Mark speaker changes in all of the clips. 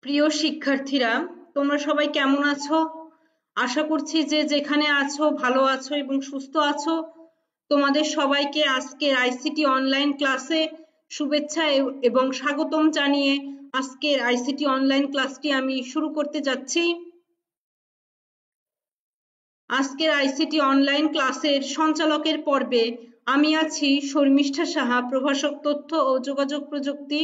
Speaker 1: প্রিয় শিক্ষার্থীরা, তোমরা সবাই কেমন আছো? আশা করছি যে যেখানে আছো ভালো আছো এবং সুস্থ আছো। তোমাদের সবাইকে আজকের আইসিটি অনলাইন ক্লাসে শুভেচ্ছা এবং স্বাগতম জানিয়ে আজকের আইসিটি অনলাইন ক্লাসটি আমি শুরু করতে যাচ্ছি। আজকের আইসিটি অনলাইন ক্লাসের সঞ্চালকের পর্বে আমি আছি শর্মিষ্ঠা সাহা, প্রভাষক তথ্য ও যোগাযোগ প্রযুক্তি।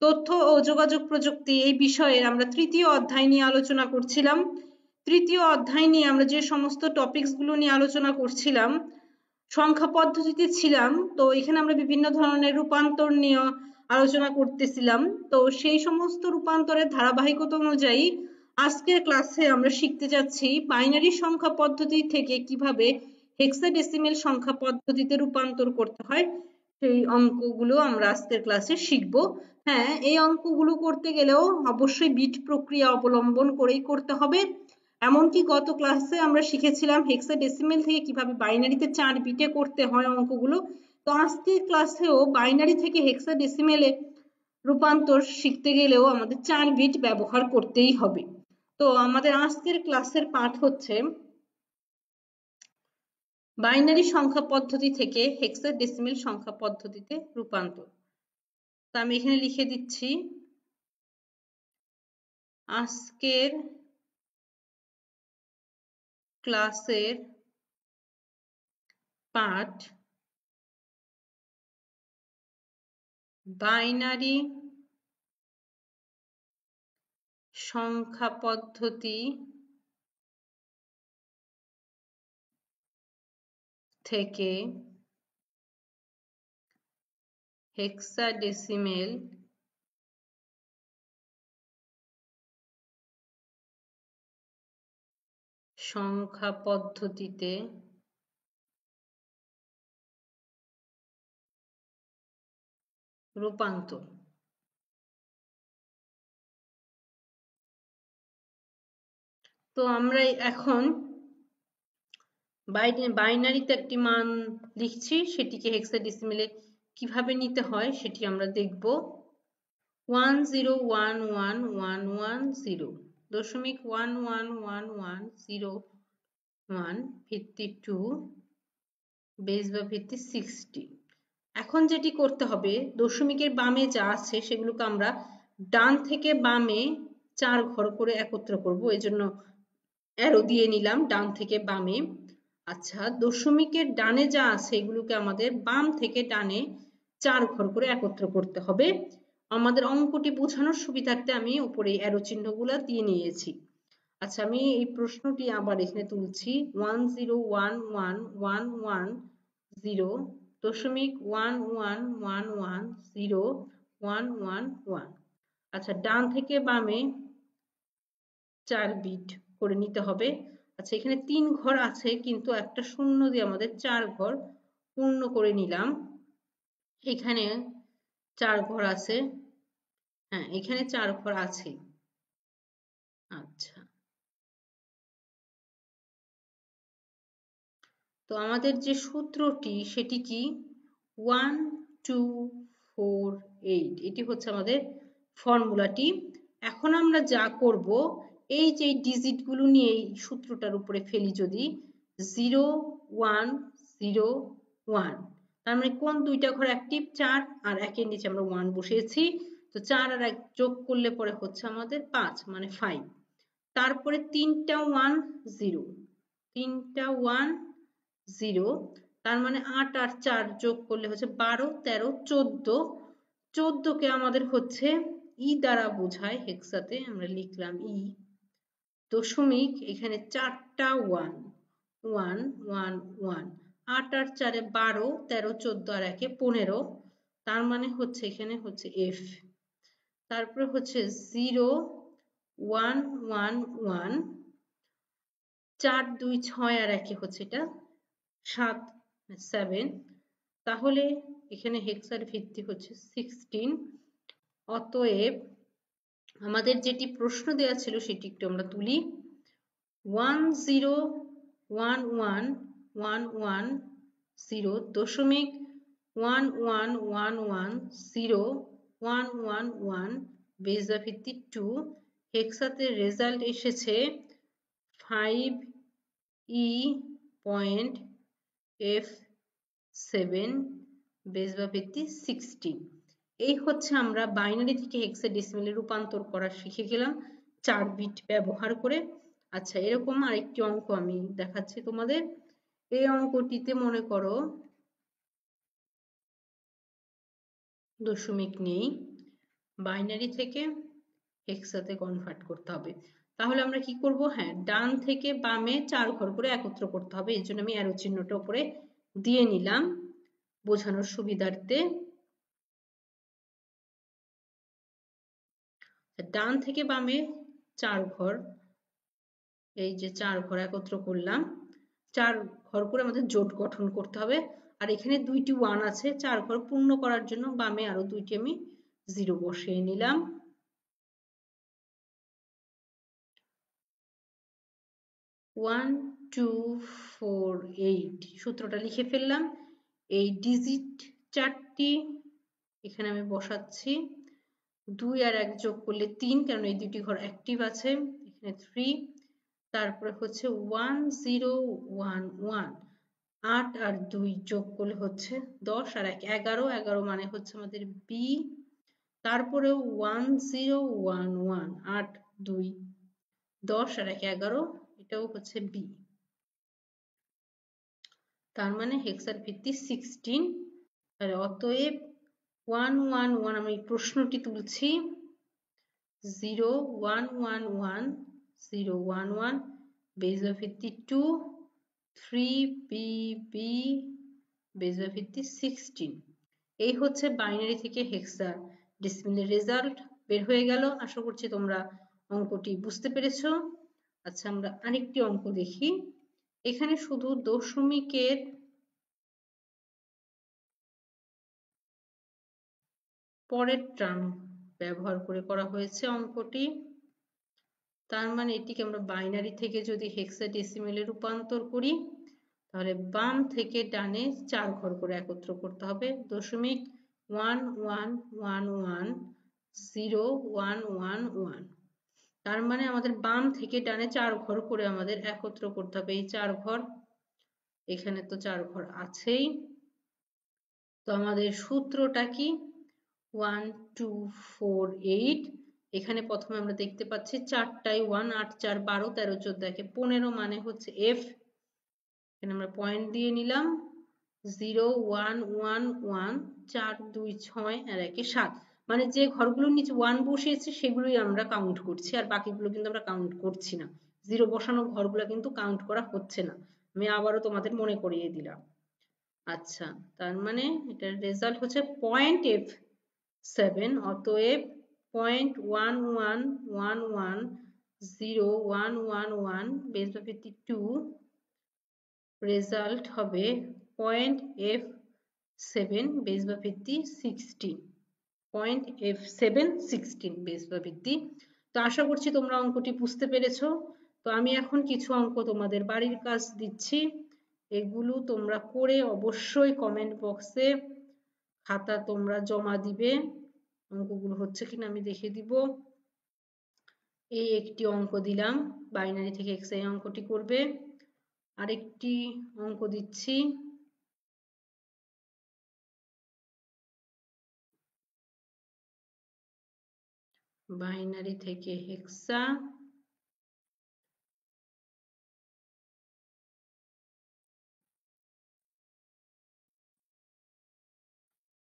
Speaker 1: তথ্য ও যোগাযোগ প্রযুক্তি এই বিষয়ের আমরা তৃতীয় অধ্যায় নিয়ে আলোচনা করছিলাম। তৃতীয় অধ্যায় নিয়ে আমরা যে সমস্ত টপিকসগুলো নিয়ে আলোচনা করছিলাম, সংখ্যা পদ্ধতিতে ছিলাম। তো এখানে আমরা বিভিন্ন ধরনের রূপান্তর নিয়ে আলোচনা করতেছিলাম। তো সেই সমস্ত রূপান্তরের ধারাবাহিকতা অনুযায়ী আজকের ক্লাসে আমরা শিখতে যাচ্ছি বাইনারি সংখ্যা পদ্ধতি থেকে কিভাবে হেক্সাডেসিমেল সংখ্যা পদ্ধতিতে রূপান্তর করতে হয়। সেই অঙ্কগুলো আমরা আজকের ক্লাসে শিখব। হ্যাঁ, এই অঙ্কগুলো করতে গেলেও অবশ্যই বিট প্রক্রিয়া অবলম্বন করেই করতে হবে। এমনকি গত ক্লাসে আমরা শিখেছিলাম হেক্সাডেসিমেল থেকে কিভাবে বাইনারিতে 4 বিটে করতে হয় অঙ্কগুলো। তো আজকের ক্লাসেও বাইনারি থেকে হেক্সাডেসিমেলে রূপান্তর শিখতে গেলেও আমাদের 4 বিট ব্যবহার করতেই হবে। তো আমাদের আজকের ক্লাসের পাঠ হচ্ছে বাইনারি সংখ্যা পদ্ধতি থেকে হেক্সাডেসিমেল সংখ্যা পদ্ধতিতে রূপান্তর। তো আমি এখানে লিখে দিচ্ছি আজকের ক্লাসের পাঠ বাইনারি সংখ্যা পদ্ধতি থেকে হেক্সাডেসিমেল সংখ্যা পদ্ধতিতে রূপান্তর। তো আমরা এখন বাইনারিতে একটি মান লিখছি, সেটিকে হেক্সাডেসিমেলে কিভাবে নিতে হয় সেটি আমরা দেখব। 10111110.111101 ভিত্তি 2 বেস বা ভিত্তি 60। এখন যেটি করতে হবে, দশমিকের বামে যা আছে সেগুলোকে আমরা ডান থেকে বামে 4 ঘর করে একত্র করব। এজন্য অ্যারো দিয়ে নিলাম ডান থেকে বামে। আচ্ছা, দশমিকের ডানে যা আছে এগুলোকে আমাদের বাম থেকে ডানে 4 ঘর করে একত্র করতে হবে। আমাদের অঙ্কটি বোঝানোর সুবিধার্থে আমি উপরে অ্যারো চিহ্নগুলো দিয়ে নিয়েছি। আচ্ছা, আমি এই প্রশ্নটি আবার এখানে তুলছি। 101110.1110.1111। আচ্ছা, ডান থেকে বামে 4 বিট করে নিতে হবে। আচ্ছা, এখানে 3 ঘর আছে কিন্তু একটা শূন্য দিয়ে আমাদের 4 ঘর পূর্ণ করে নিলাম। এখানে 4 ঘর আছে, হ্যাঁ এখানে 4 ঘর আছে। আচ্ছা, তো আমাদের যে সূত্রটি সেটি কি? 1248, এটি হচ্ছে আমাদের ফর্মুলাটি। এখন আমরা যা করব, এই যে ডিজিটগুলো নিয়ে এই সূত্রটার উপরে ফেলি যদি 0101, তার মানে কোন দুইটা ঘর অ্যাক্টিভ? 4, আর একের নিচে আমরা 1 বসিয়েছি। তো 4 আর 1 যোগ করলে পরে হচ্ছে আমাদের 5 মানে 5। তারপরে 3টা 1 0, 3টা 1 0, তার মানে 8 আর 4 যোগ করলে হচ্ছে 12 13 14। 14 কে আমাদের হচ্ছে ই দ্বারা বোঝায়, হেক্সাতে আমরা লিখলাম ই। দশমিক এখানে 4টা 1 1 1 1, 8 আর 4 12 13 14 আর 1 15, তার মানে হচ্ছে এখানে হচ্ছে এফ। তারপরে হচ্ছে 0 1 1 1, 4 2 6 আর 1 হচ্ছে এটা 7 7, তাহলে এখানে হেক্সার ভিত্তি হচ্ছে 16। অতএব আমাদের যেটি প্রশ্ন দেওয়া ছিল সেটি একটু আমরা তুলি। 101110.1111011110 বেস বা ভিত্তি 2, হেক্সাতে রেজাল্ট এসেছে 5E.F7 বেস বা ভিত্তি 16। এই হচ্ছে আমরা বাইনারি থেকে হেক্সাডেসিমেলে রূপান্তর করা শিখে গেলাম 4 বিট ব্যবহার করে। আচ্ছা, এরকম আরেকটি অঙ্ক আমি দেখাচ্ছি তোমাদের। এই অঙ্কটিতে মনে করো দশমিক নেই, বাইনারি থেকে হেক্সাতে কনভার্ট করতে হবে। তাহলে আমরা কি করব? হ্যাঁ, ডান থেকে বামে 4 ঘর করে একত্র করতে হবে। এর জন্য আমি অ্যারো চিহ্নটা উপরে দিয়ে নিলাম বোঝানোর সুবিধার্থে। ডান থেকে বামে 4 ঘর, এই যে 4 ঘর একত্র করলাম, 4 ঘর করে আমাদের জোট গঠন করতে হবে। আর এখানে 2টি 1 আছে, 4 ঘর পূর্ণ করার জন্য বামে আরো 2টি আমি 0 বসিয়ে নিলাম। 1 2 4 8 সূত্রটা লিখে ফেললাম। এই ডিজিট 4টি এখানে আমি বসাচ্ছি। 2 আর 1 যোগ করলে 3, কারণ এই দুটি ঘর অ্যাক্টিভ আছে। এখানে 3, তারপরে হচ্ছে 1 0 1 1, 8 আর 2 যোগ করলে হচ্ছে 10 আর 1 11, 11 মানে হচ্ছে আমাদের বি। তারপরেও 1 0 1 1, 8 2 10 আর 1 11, এটাও হচ্ছে বি। তার মানে হেক্সার ভিত্তি 16। তাহলে অতএব 1 1 1 আমি প্রশ্নটি তুলছি, 0 1 1 1 0 1 1 বেস বা ভিত্তি 2, 3 b b বেস বা ভিত্তি 16। এই হচ্ছে বাইনারি থেকে হেক্সাডেসিমেলের রেজাল্ট বের হয়ে গেল। আশা করছি তোমরা অঙ্কটি বুঝতে পেরেছো। আচ্ছা, আমরা আরেকটি অঙ্ক দেখি। এখানে শুধু দশমিকের পরের টার্ম ব্যবহার করে করা হয়েছে অঙ্কটি। তার মানে এটিকে আমরা বাইনারি থেকে যদি হেক্সাডেসিমেলে রূপান্তর করি, তাহলে বাম থেকে ডানে 4 ঘর করে একত্র করতে হবে। 0.1110110111। তার মানে আমাদের বাম থেকে ডানে 4 ঘর করে আমাদের একত্র করতে হবে। এই 4 ঘর, এখানে তো 4 ঘর আছেই। তো আমাদের সূত্রটা কি? 1 2 4 8। এখানে প্রথমে আমরা দেখতে পাচ্ছি 4টাই 1, 8 4 12 13 14 15 মানে হচ্ছে এফ। এখানে আমরা পয়েন্ট দিয়ে নিলাম 0 1 1 1 4 2 6 আর 1 7। মানে যে ঘরগুলোর নিচে 1 বসিয়েছি সেগুলোই আমরা কাউন্ট করছি, আর বাকিগুলো কিন্তু আমরা কাউন্ট করছি না। 0 বসানো ঘরগুলো কিন্তু কাউন্ট করা হচ্ছে না। আমি আবারও তোমাদের মনে করিয়ে দিলাম। আচ্ছা, তার মানে এটার রেজাল্ট হচ্ছে 0.F7। অতএব 0.11110111 বেস বা ভিত্তি 2 রেজাল্ট হবে 0.F7 বেস বা ভিত্তি 16। 0.F7 16 বেস বা ভিত্তি। তো আশা করছি তোমরা অঙ্কটি বুঝতে পেরেছো। তো আমি এখন কিছু অঙ্ক তোমাদের বাড়ির কাজ দিচ্ছি, এগুলো তোমরা করে অবশ্যই কমেন্ট বক্সে খাতা তোমরা জমা দিবে। অঙ্কগুলো হচ্ছে কিনা আমি দেখে দিব। এই একটি অঙ্ক দিলাম, বাইনারি থেকে এক্স এই অঙ্কটি করবে। আরেকটি অঙ্ক দিচ্ছি, বাইনারি থেকে হেক্সা।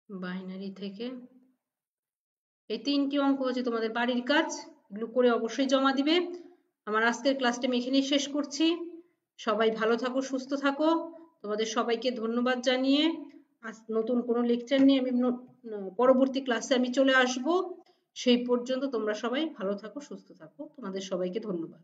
Speaker 1: বাইনারি থেকে এই 3টি অঙ্ক হচ্ছে তোমাদের বাড়ির কাজ, এগুলো করে অবশ্যই জমা দিবে। আমার আজকের ক্লাসটা আমি এখানেই শেষ করছি। সবাই ভালো থাকো, সুস্থ থাকো। তোমাদের সবাইকে ধন্যবাদ জানিয়ে আজ নতুন কোনো লেকচার নিয়ে আমি পরবর্তী ক্লাসে আমি চলে আসব। সেই পর্যন্ত তোমরা সবাই ভালো থাকো, সুস্থ থাকো। তোমাদের সবাইকে ধন্যবাদ।